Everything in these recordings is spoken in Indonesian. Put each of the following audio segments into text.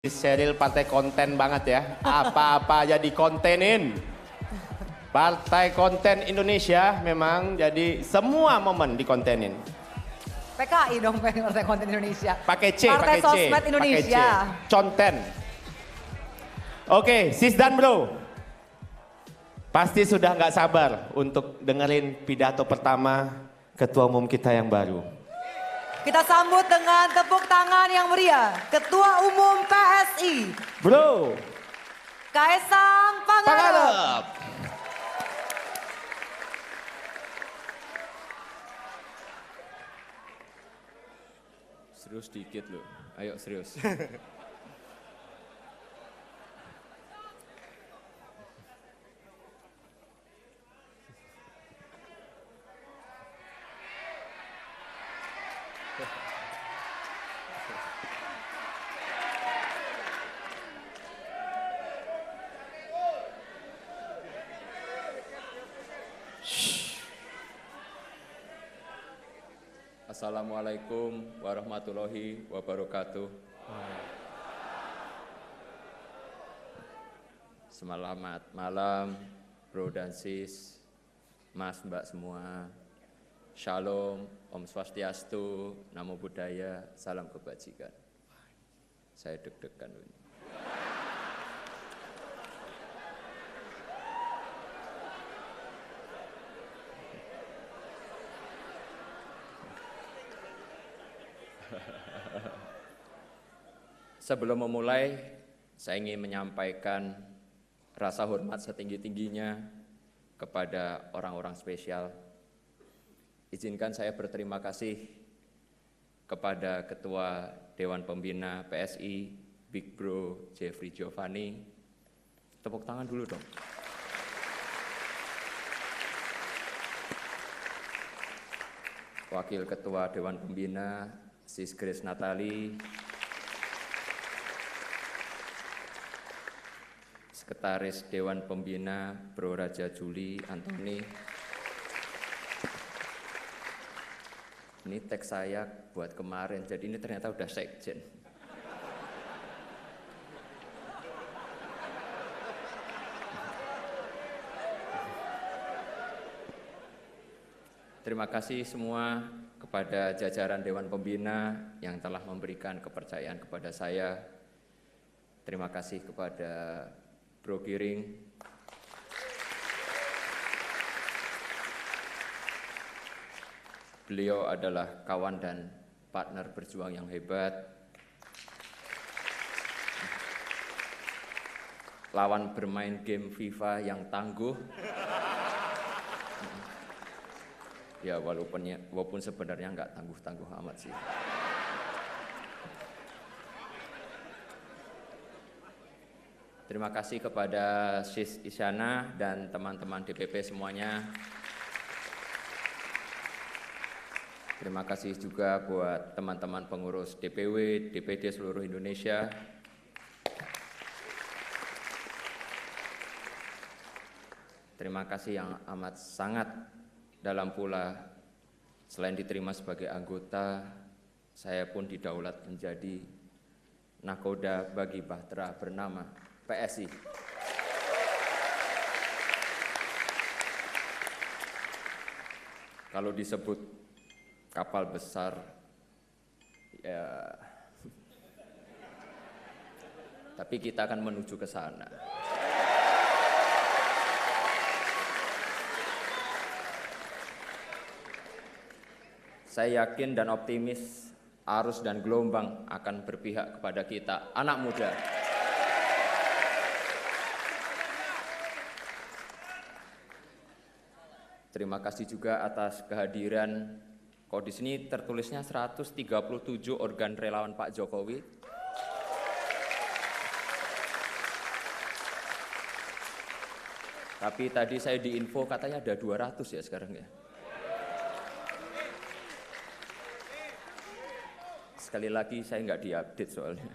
Sheryl partai konten banget ya, apa-apa aja dikontenin. Partai konten Indonesia memang jadi semua momen dikontenin. PKI dong Partai Konten Indonesia. Pakai C, Partai pakai C, Sosmed Indonesia. pakai C. Conten. Oke, sis dan bro. Pasti sudah nggak sabar untuk dengerin pidato pertama Ketua Umum kita yang baru. Kita sambut dengan tepuk tangan yang meriah Ketua Umum PSI, Bro Kaesang Pangarep. Pangarep. Serius dikit loh, ayo serius. Assalamualaikum warahmatullahi wabarakatuh. Selamat malam, bro dan sis, mas mbak semua. Shalom, Om Swastiastu, Namo Buddhaya, salam kebajikan. Saya deg-degan ini. Sebelum memulai, saya ingin menyampaikan rasa hormat setinggi-tingginya kepada orang-orang spesial. Izinkan saya berterima kasih kepada Ketua Dewan Pembina PSI, Big Bro Jeffrey Giovanni. Tepuk tangan dulu dong. Wakil Ketua Dewan Pembina, Sis Grace Natali. Sekretaris Dewan Pembina Bro Raja Juli Antoni. Ini teks saya buat kemarin, jadi ini ternyata udah sekjen. Terima kasih semua kepada jajaran Dewan Pembina yang telah memberikan kepercayaan kepada saya. Terima kasih kepada Bro Giring, beliau adalah kawan dan partner berjuang yang hebat, lawan bermain game FIFA yang tangguh. Ya walaupun sebenarnya nggak tangguh-tangguh amat sih. Terima kasih kepada Sis Isyana dan teman-teman DPP semuanya. Terima kasih juga buat teman-teman pengurus DPW, DPD seluruh Indonesia. Terima kasih yang amat sangat dalam pula, selain diterima sebagai anggota, saya pun didaulat menjadi nakoda bagi bahtera bernama PSI. Kalau disebut kapal besar, ya, tapi kita akan menuju ke sana. Saya yakin dan optimis arus dan gelombang akan berpihak kepada kita, anak muda. Terima kasih juga atas kehadiran, kok di sini tertulisnya 137 organ relawan Pak Jokowi. Tapi tadi saya diinfo katanya ada 200 ya sekarang ya. Sekali lagi saya nggak diupdate soalnya.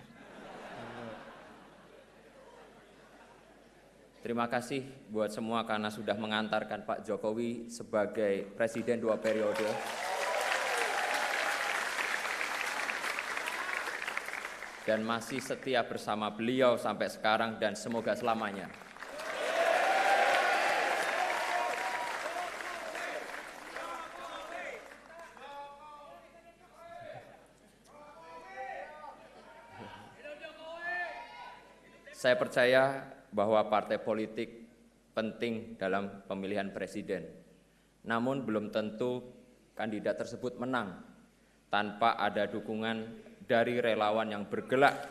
Terima kasih buat semua karena sudah mengantarkan Pak Jokowi sebagai Presiden 2 periode. dan masih setia bersama beliau sampai sekarang dan semoga selamanya. Saya percaya bahwa partai politik penting dalam pemilihan presiden. Namun belum tentu kandidat tersebut menang tanpa ada dukungan dari relawan yang bergerak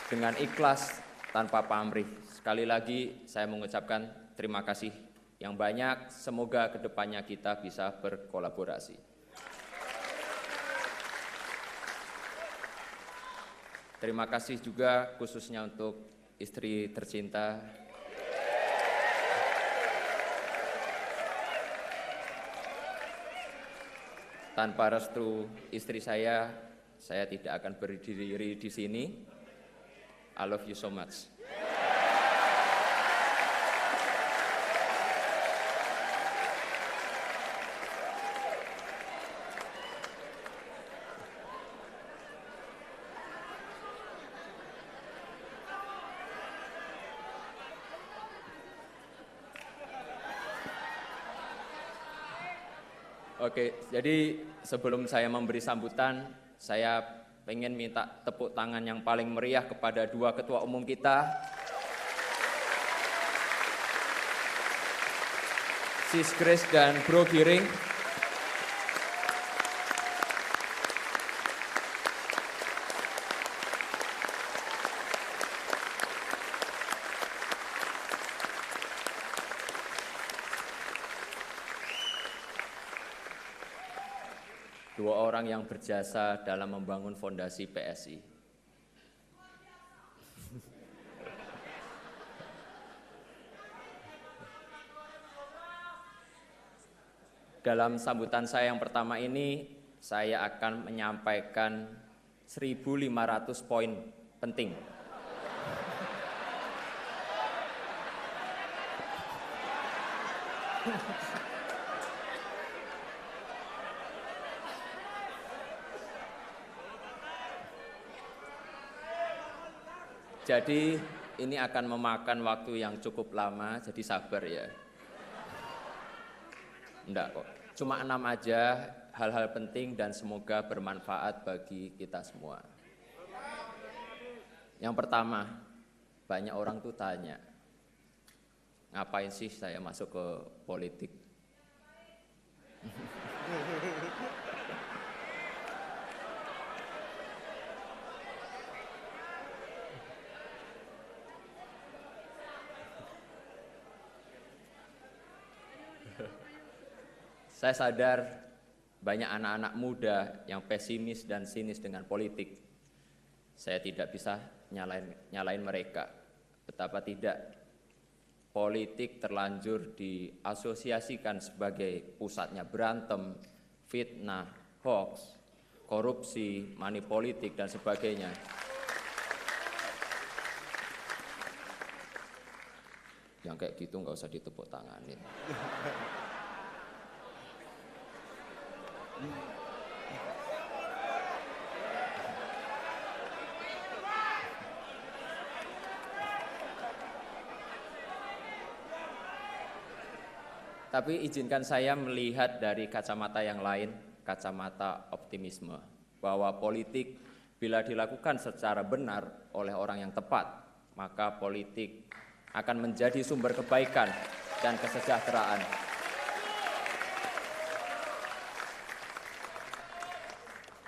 dengan ikhlas tanpa pamrih. Sekali lagi saya mengucapkan terima kasih yang banyak. Semoga kedepannya kita bisa berkolaborasi. Terima kasih juga khususnya untuk istri tercinta. Tanpa restu istri saya tidak akan berdiri di sini. I love you so much. Oke, jadi sebelum saya memberi sambutan, saya pengen minta tepuk tangan yang paling meriah kepada dua ketua umum kita, Sis Grace dan Bro Giring. Dua orang yang berjasa dalam membangun fondasi PSI. Dalam sambutan saya yang pertama ini, saya akan menyampaikan 1.500 poin penting. Jadi ini akan memakan waktu yang cukup lama, jadi sabar ya. Enggak kok, cuma 6 aja, hal-hal penting dan semoga bermanfaat bagi kita semua. Yang pertama, banyak orang tuh tanya, ngapain sih saya masuk ke politik? Saya sadar banyak anak-anak muda yang pesimis dan sinis dengan politik. Saya tidak bisa nyalain mereka. Betapa tidak, politik terlanjur diasosiasikan sebagai pusatnya berantem, fitnah, hoax, korupsi, money politik, dan sebagainya. Yang kayak gitu nggak usah ditepuk tanganin. Tapi izinkan saya melihat dari kacamata yang lain, kacamata optimisme, bahwa politik bila dilakukan secara benar oleh orang yang tepat, maka politik akan menjadi sumber kebaikan dan kesejahteraan.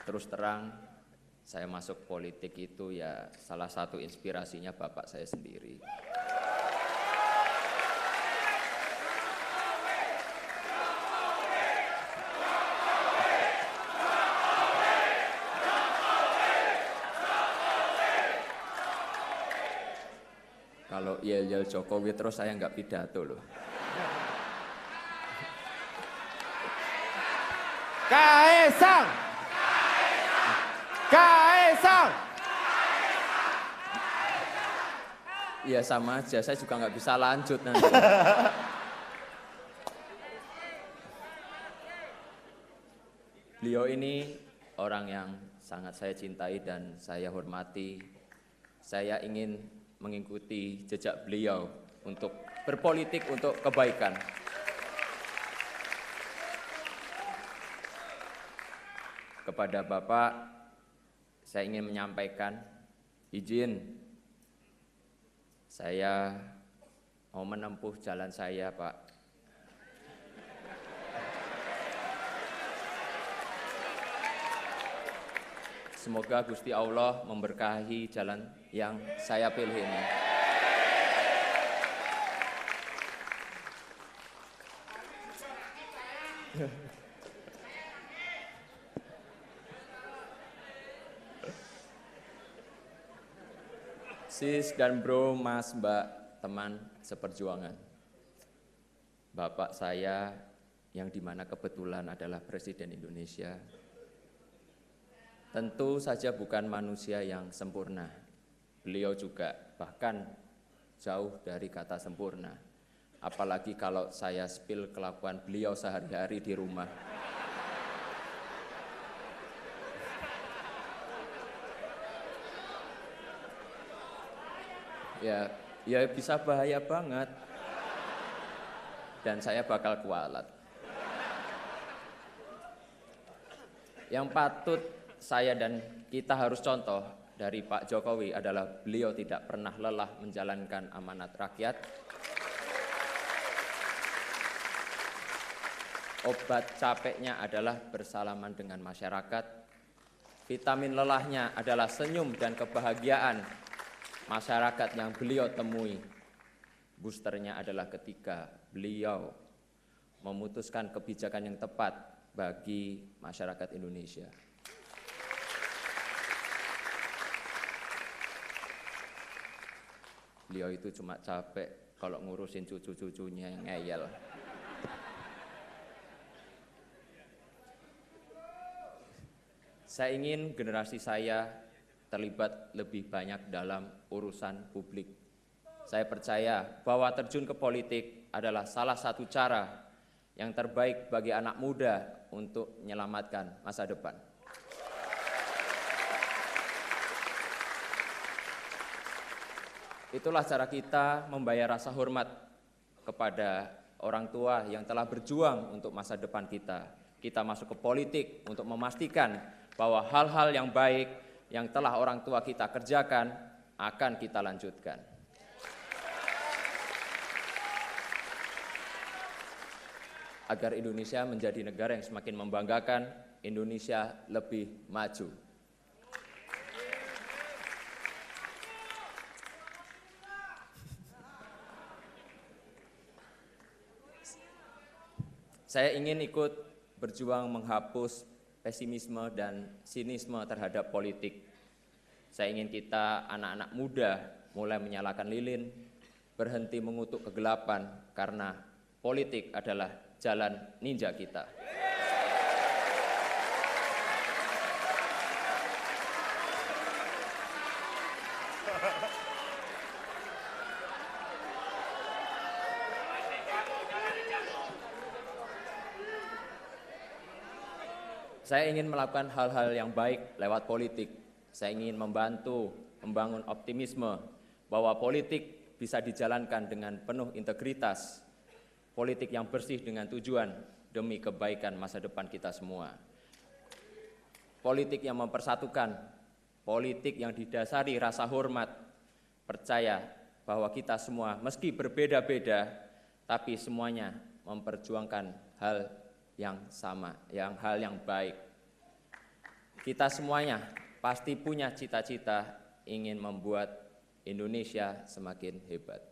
Terus terang, saya masuk politik itu ya salah satu inspirasinya bapak saya sendiri. Kalau yel-yel Jokowi terus saya nggak pidato loh. Kaesang! Kaesang! Iya sama aja, saya juga nggak bisa lanjut nanti. Beliau ini orang yang sangat saya cintai dan saya hormati. Saya ingin mengikuti jejak beliau untuk berpolitik untuk kebaikan. Kepada Bapak, saya ingin menyampaikan izin saya mau menempuh jalan saya, Pak. Semoga Gusti Allah memberkahi jalan yang saya pilih ini. Sis dan bro, mas, mbak, teman seperjuangan. Bapak saya yang dimana kebetulan adalah Presiden Indonesia, tentu saja bukan manusia yang sempurna. Beliau juga bahkan jauh dari kata sempurna. Apalagi kalau saya spill kelakuan beliau sehari-hari di rumah. Ya bisa bahaya banget. Dan saya bakal kualat. Yang patut saya dan kita harus contoh dari Pak Jokowi adalah beliau tidak pernah lelah menjalankan amanat rakyat. Obat capeknya adalah bersalaman dengan masyarakat. Vitamin lelahnya adalah senyum dan kebahagiaan masyarakat yang beliau temui. Boosternya adalah ketika beliau memutuskan kebijakan yang tepat bagi masyarakat Indonesia. Beliau itu cuma capek kalau ngurusin cucu-cucunya yang ngeyel. Saya ingin generasi saya terlibat lebih banyak dalam urusan publik. Saya percaya bahwa terjun ke politik adalah salah satu cara yang terbaik bagi anak muda untuk menyelamatkan masa depan. Itulah cara kita membayar rasa hormat kepada orang tua yang telah berjuang untuk masa depan kita. Kita masuk ke politik untuk memastikan bahwa hal-hal yang baik yang telah orang tua kita kerjakan akan kita lanjutkan. Agar Indonesia menjadi negara yang semakin membanggakan, Indonesia lebih maju. Saya ingin ikut berjuang menghapus pesimisme dan sinisme terhadap politik. Saya ingin kita anak-anak muda mulai menyalakan lilin, berhenti mengutuk kegelapan karena politik adalah jalan ninja kita. Saya ingin melakukan hal-hal yang baik lewat politik. Saya ingin membantu membangun optimisme bahwa politik bisa dijalankan dengan penuh integritas, politik yang bersih dengan tujuan demi kebaikan masa depan kita semua. Politik yang mempersatukan, politik yang didasari rasa hormat, percaya bahwa kita semua meski berbeda-beda, tapi semuanya memperjuangkan hal yang sama, hal yang baik. Kita semuanya pasti punya cita-cita ingin membuat Indonesia semakin hebat.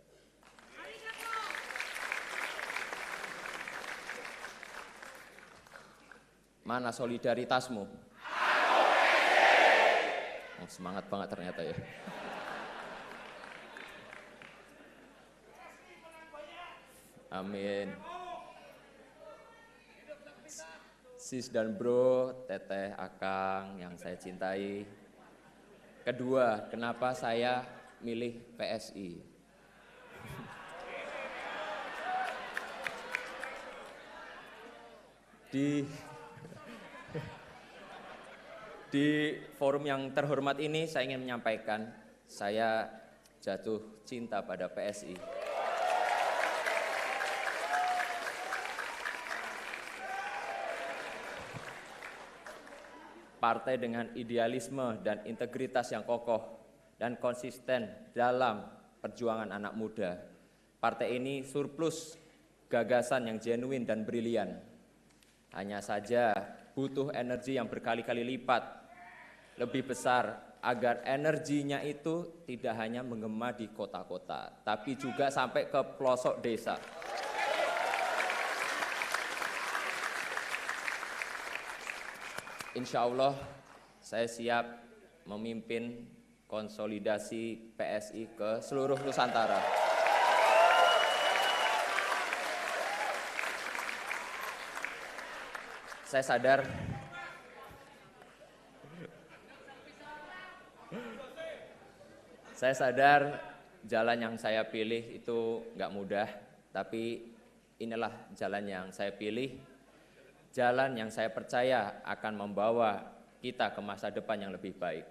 Mana solidaritasmu? Oh, semangat banget ternyata ya. Amin. Sis dan bro, teteh, akang yang saya cintai. Kedua, kenapa saya milih PSI? Di forum yang terhormat ini saya ingin menyampaikan, saya jatuh cinta pada PSI. Partai dengan idealisme dan integritas yang kokoh dan konsisten dalam perjuangan anak muda. Partai ini surplus gagasan yang genuine dan brilian. Hanya saja butuh energi yang berkali-kali lipat lebih besar agar energinya itu tidak hanya menggema di kota-kota, tapi juga sampai ke pelosok desa. Insya Allah saya siap memimpin konsolidasi PSI ke seluruh Nusantara. Saya sadar jalan yang saya pilih itu nggak mudah, tapi inilah jalan yang saya pilih, jalan yang saya percaya akan membawa kita ke masa depan yang lebih baik.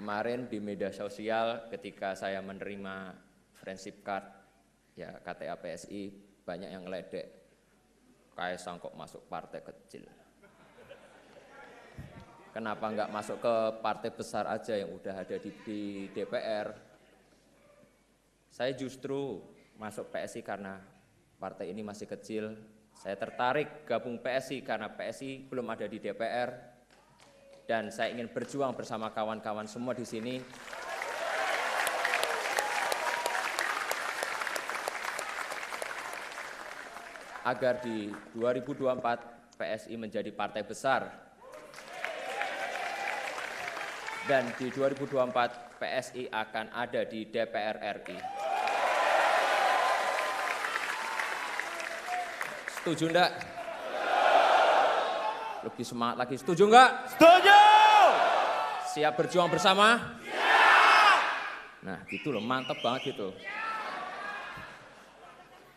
Kemarin di media sosial ketika saya menerima friendship card, ya KTA PSI, banyak yang ngeledek, Kaisang kok masuk partai kecil. Kenapa nggak masuk ke partai besar aja yang udah ada di DPR? Saya justru masuk PSI karena partai ini masih kecil. Saya tertarik gabung PSI karena PSI belum ada di DPR. Dan saya ingin berjuang bersama kawan-kawan semua di sini agar di 2024 PSI menjadi partai besar dan di 2024 PSI akan ada di DPR RI. Setuju enggak? Lebih semangat lagi, setuju enggak? Setuju! Siap berjuang bersama? Siap! Nah gitu loh, mantep banget gitu.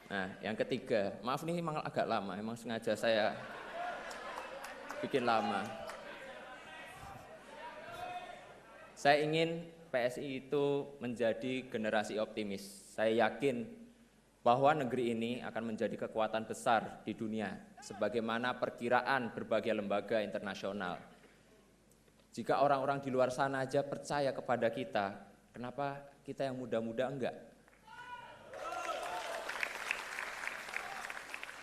Nah yang ketiga, maaf nih memang agak lama, emang sengaja saya bikin lama. Saya ingin PSI itu menjadi generasi optimis. Saya yakin bahwa negeri ini akan menjadi kekuatan besar di dunia, sebagaimana perkiraan berbagai lembaga internasional. Jika orang-orang di luar sana aja percaya kepada kita, kenapa kita yang muda-muda enggak?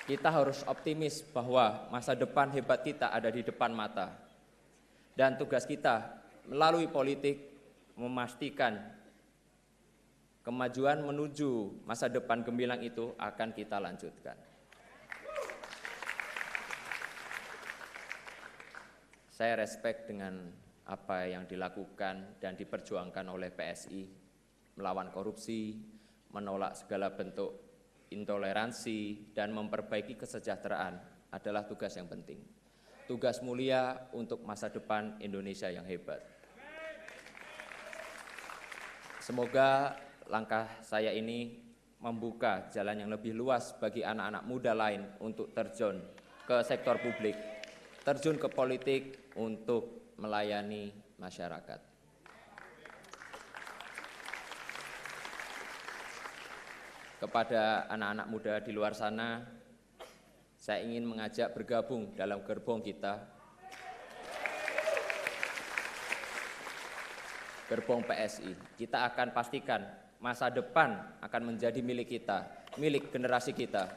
Kita harus optimis bahwa masa depan hebat kita ada di depan mata. Dan tugas kita melalui politik memastikan kemajuan menuju masa depan gemilang itu akan kita lanjutkan. Saya respect dengan apa yang dilakukan dan diperjuangkan oleh PSI, melawan korupsi, menolak segala bentuk intoleransi, dan memperbaiki kesejahteraan adalah tugas yang penting. Tugas mulia untuk masa depan Indonesia yang hebat. Semoga langkah saya ini membuka jalan yang lebih luas bagi anak-anak muda lain untuk terjun ke sektor publik, terjun ke politik untuk melayani masyarakat. Kepada anak-anak muda di luar sana, saya ingin mengajak bergabung dalam gerbong kita, gerbong PSI. Kita akan pastikan masa depan akan menjadi milik kita, milik generasi kita.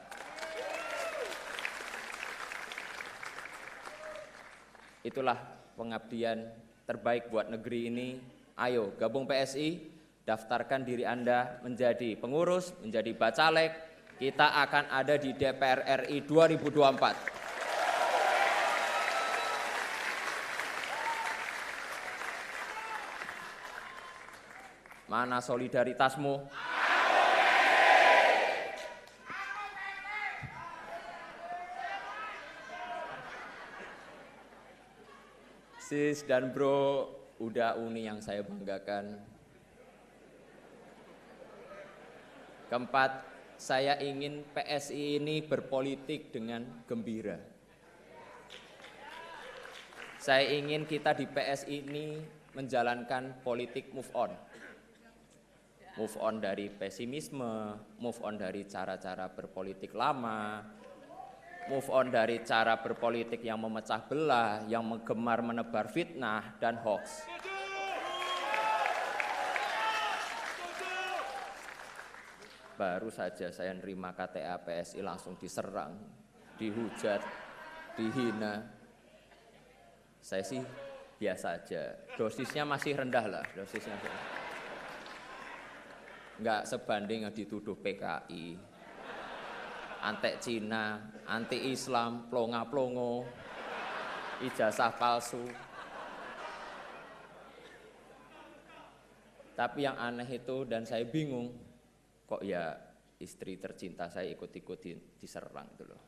Itulah pengabdian terbaik buat negeri ini. Ayo gabung PSI, daftarkan diri Anda menjadi pengurus, menjadi bacalek. Kita akan ada di DPR RI 2024. Mana solidaritasmu? Sis dan bro, udah uni yang saya banggakan. Keempat, saya ingin PSI ini berpolitik dengan gembira. Saya ingin kita di PSI ini menjalankan politik move on. Move on dari pesimisme, move on dari cara-cara berpolitik lama, move on dari cara berpolitik yang memecah belah, yang gemar menebar fitnah dan hoax. Baru saja saya nerima KTA PSI langsung diserang, dihujat, dihina. Saya sih biasa aja, dosisnya masih rendah lah, dosisnya. Nggak sebanding yang dituduh PKI, antek Cina, anti Islam, plonga-plongo, ijazah palsu. Tapi yang aneh itu dan saya bingung, kok ya istri tercinta saya ikut-ikut diserang gitu loh.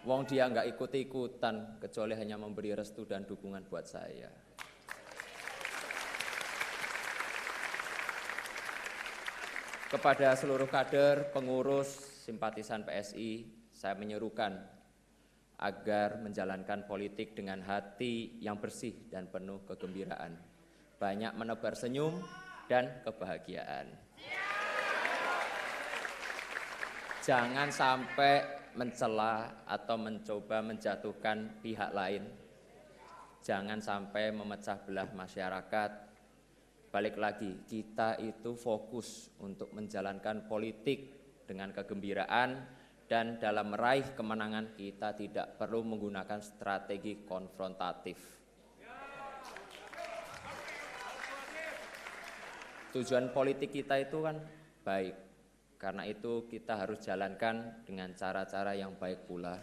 Wong dia nggak ikut-ikutan kecuali hanya memberi restu dan dukungan buat saya. Kepada seluruh kader, pengurus, simpatisan PSI, saya menyerukan agar menjalankan politik dengan hati yang bersih dan penuh kegembiraan. Banyak menebar senyum dan kebahagiaan. Jangan sampai mencela atau mencoba menjatuhkan pihak lain. Jangan sampai memecah belah masyarakat. Balik lagi, kita itu fokus untuk menjalankan politik dengan kegembiraan dan dalam meraih kemenangan kita tidak perlu menggunakan strategi konfrontatif. Tujuan politik kita itu kan baik, karena itu kita harus jalankan dengan cara-cara yang baik pula.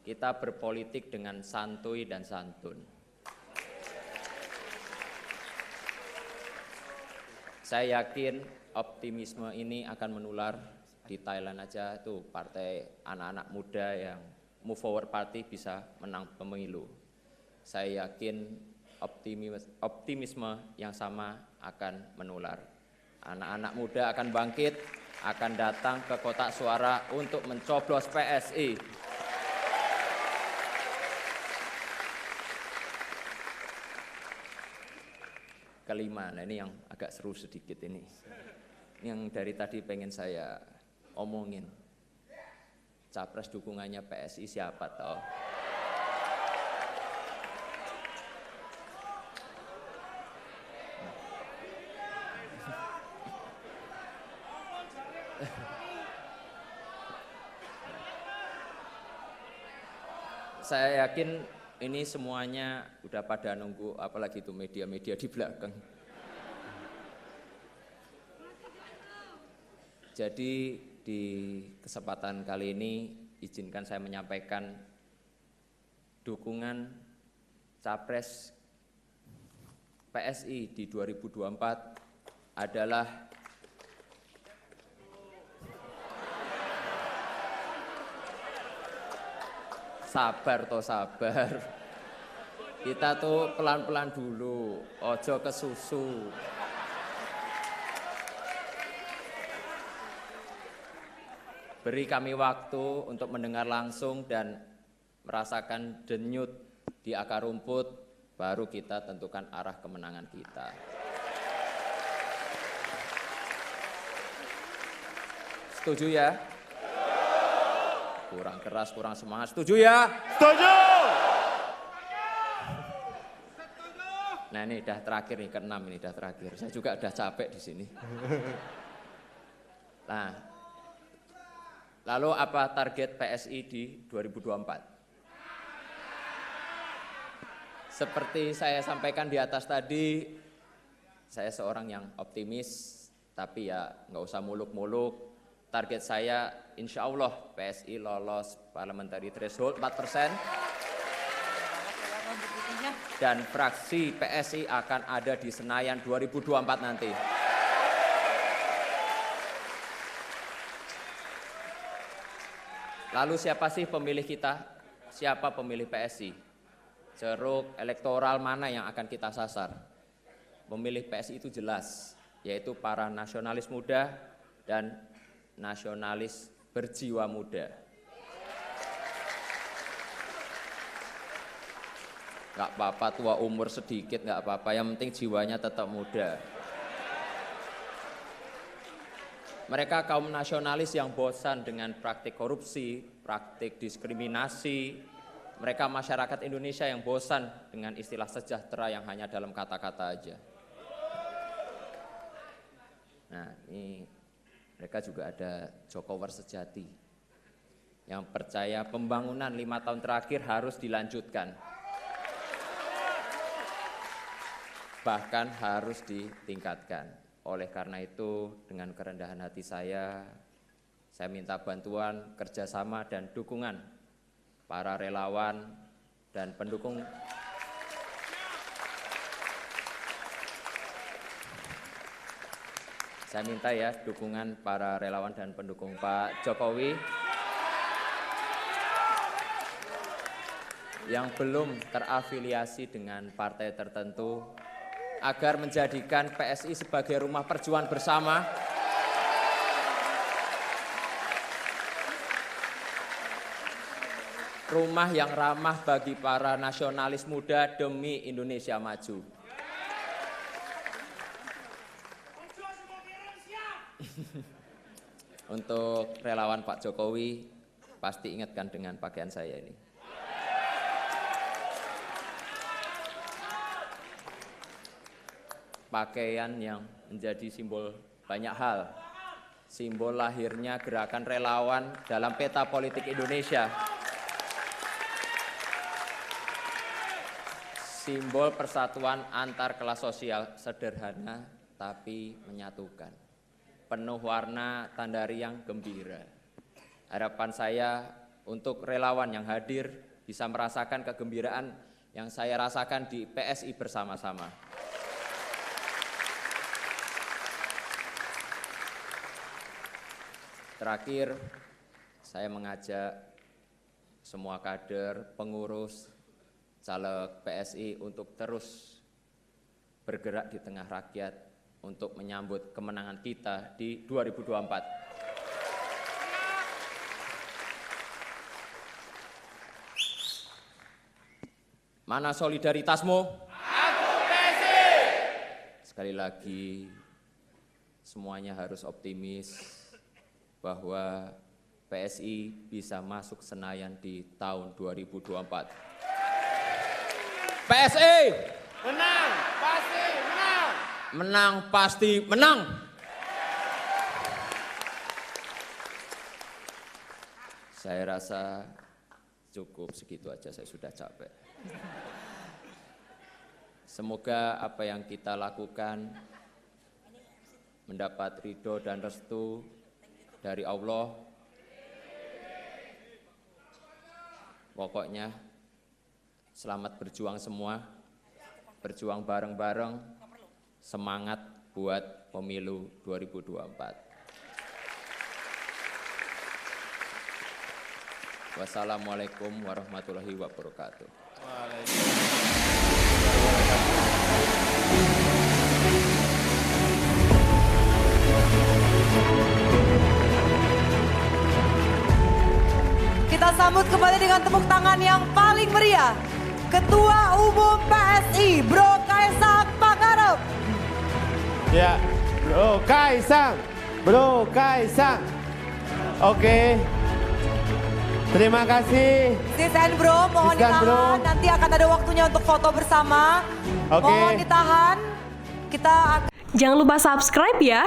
Kita berpolitik dengan santuy dan santun. Saya yakin optimisme ini akan menular. Di Thailand aja tuh partai anak-anak muda yang Move Forward Party bisa menang pemilu. Saya yakin optimisme yang sama akan menular. Anak-anak muda akan bangkit, akan datang ke kotak suara untuk mencoblos PSI. Kelima, nah ini yang agak seru sedikit ini. Yang dari tadi pengen saya omongin. Capres dukungannya PSI siapa toh? Saya yakin ini semuanya udah pada nunggu, apalagi itu media-media di belakang. Jadi di kesempatan kali ini izinkan saya menyampaikan dukungan Capres PSI di 2024 adalah sabar toh sabar. Kita tuh pelan-pelan dulu, ojo kesusu. Beri kami waktu untuk mendengar langsung dan merasakan denyut di akar rumput, baru kita tentukan arah kemenangan kita. Setuju ya? Kurang keras, kurang semangat. Setuju ya? Setuju! Nah ini udah terakhir nih, ke-6 ini udah terakhir. Saya juga udah capek di sini. Nah, lalu apa target PSI di 2024? Seperti saya sampaikan di atas tadi, saya seorang yang optimis, tapi ya nggak usah muluk-muluk. Target saya insya Allah PSI lolos parliamentary threshold 4%. Dan fraksi PSI akan ada di Senayan 2024 nanti. Lalu siapa sih pemilih kita? Siapa pemilih PSI? Ceruk elektoral mana yang akan kita sasar? Pemilih PSI itu jelas, yaitu para nasionalis muda dan nasionalis berjiwa muda. Nggak apa-apa, tua umur sedikit nggak apa-apa, yang penting jiwanya tetap muda. Mereka kaum nasionalis yang bosan dengan praktik korupsi, praktik diskriminasi. Mereka masyarakat Indonesia yang bosan dengan istilah sejahtera yang hanya dalam kata-kata aja. Nah, ini mereka juga ada Jokower sejati yang percaya pembangunan 5 tahun terakhir harus dilanjutkan. Bahkan harus ditingkatkan. Oleh karena itu, dengan kerendahan hati saya minta bantuan, kerjasama, dan dukungan para relawan dan pendukung. Saya minta ya dukungan para relawan dan pendukung Pak Jokowi yang belum terafiliasi dengan partai tertentu, agar menjadikan PSI sebagai rumah perjuangan bersama, rumah yang ramah bagi para nasionalis muda demi Indonesia maju. Untuk relawan Pak Jokowi, pasti ingatkan dengan pakaian saya ini. Pakaian yang menjadi simbol banyak hal, simbol lahirnya gerakan relawan dalam peta politik Indonesia, simbol persatuan antar kelas sosial, sederhana tapi menyatukan, penuh warna tanda riang gembira. Harapan saya untuk relawan yang hadir bisa merasakan kegembiraan yang saya rasakan di PSI bersama-sama. Terakhir, saya mengajak semua kader, pengurus, caleg PSI untuk terus bergerak di tengah rakyat untuk menyambut kemenangan kita di 2024. Mana solidaritasmu? Aku PSI! Sekali lagi, semuanya harus optimis bahwa PSI bisa masuk Senayan di tahun 2024. PSI! Menang, pasti menang. Menang, pasti menang. Saya rasa cukup segitu aja, saya sudah capek. Semoga apa yang kita lakukan mendapat ridho dan restu dari Allah. Pokoknya selamat berjuang semua, berjuang bareng-bareng, semangat buat pemilu 2024. Wassalamualaikum warahmatullahi wabarakatuh. Kita sambut kembali dengan tepuk tangan yang paling meriah, Ketua Umum PSI, Bro Kaisang Pangarep. Ya, Bro Kaisang, Bro Kaisang. Oke. Terima kasih. Sis and Bro, mohon Sis dan ditahan. Bro. Nanti akan ada waktunya untuk foto bersama. Oke. Mohon ditahan. Kita Jangan lupa subscribe ya.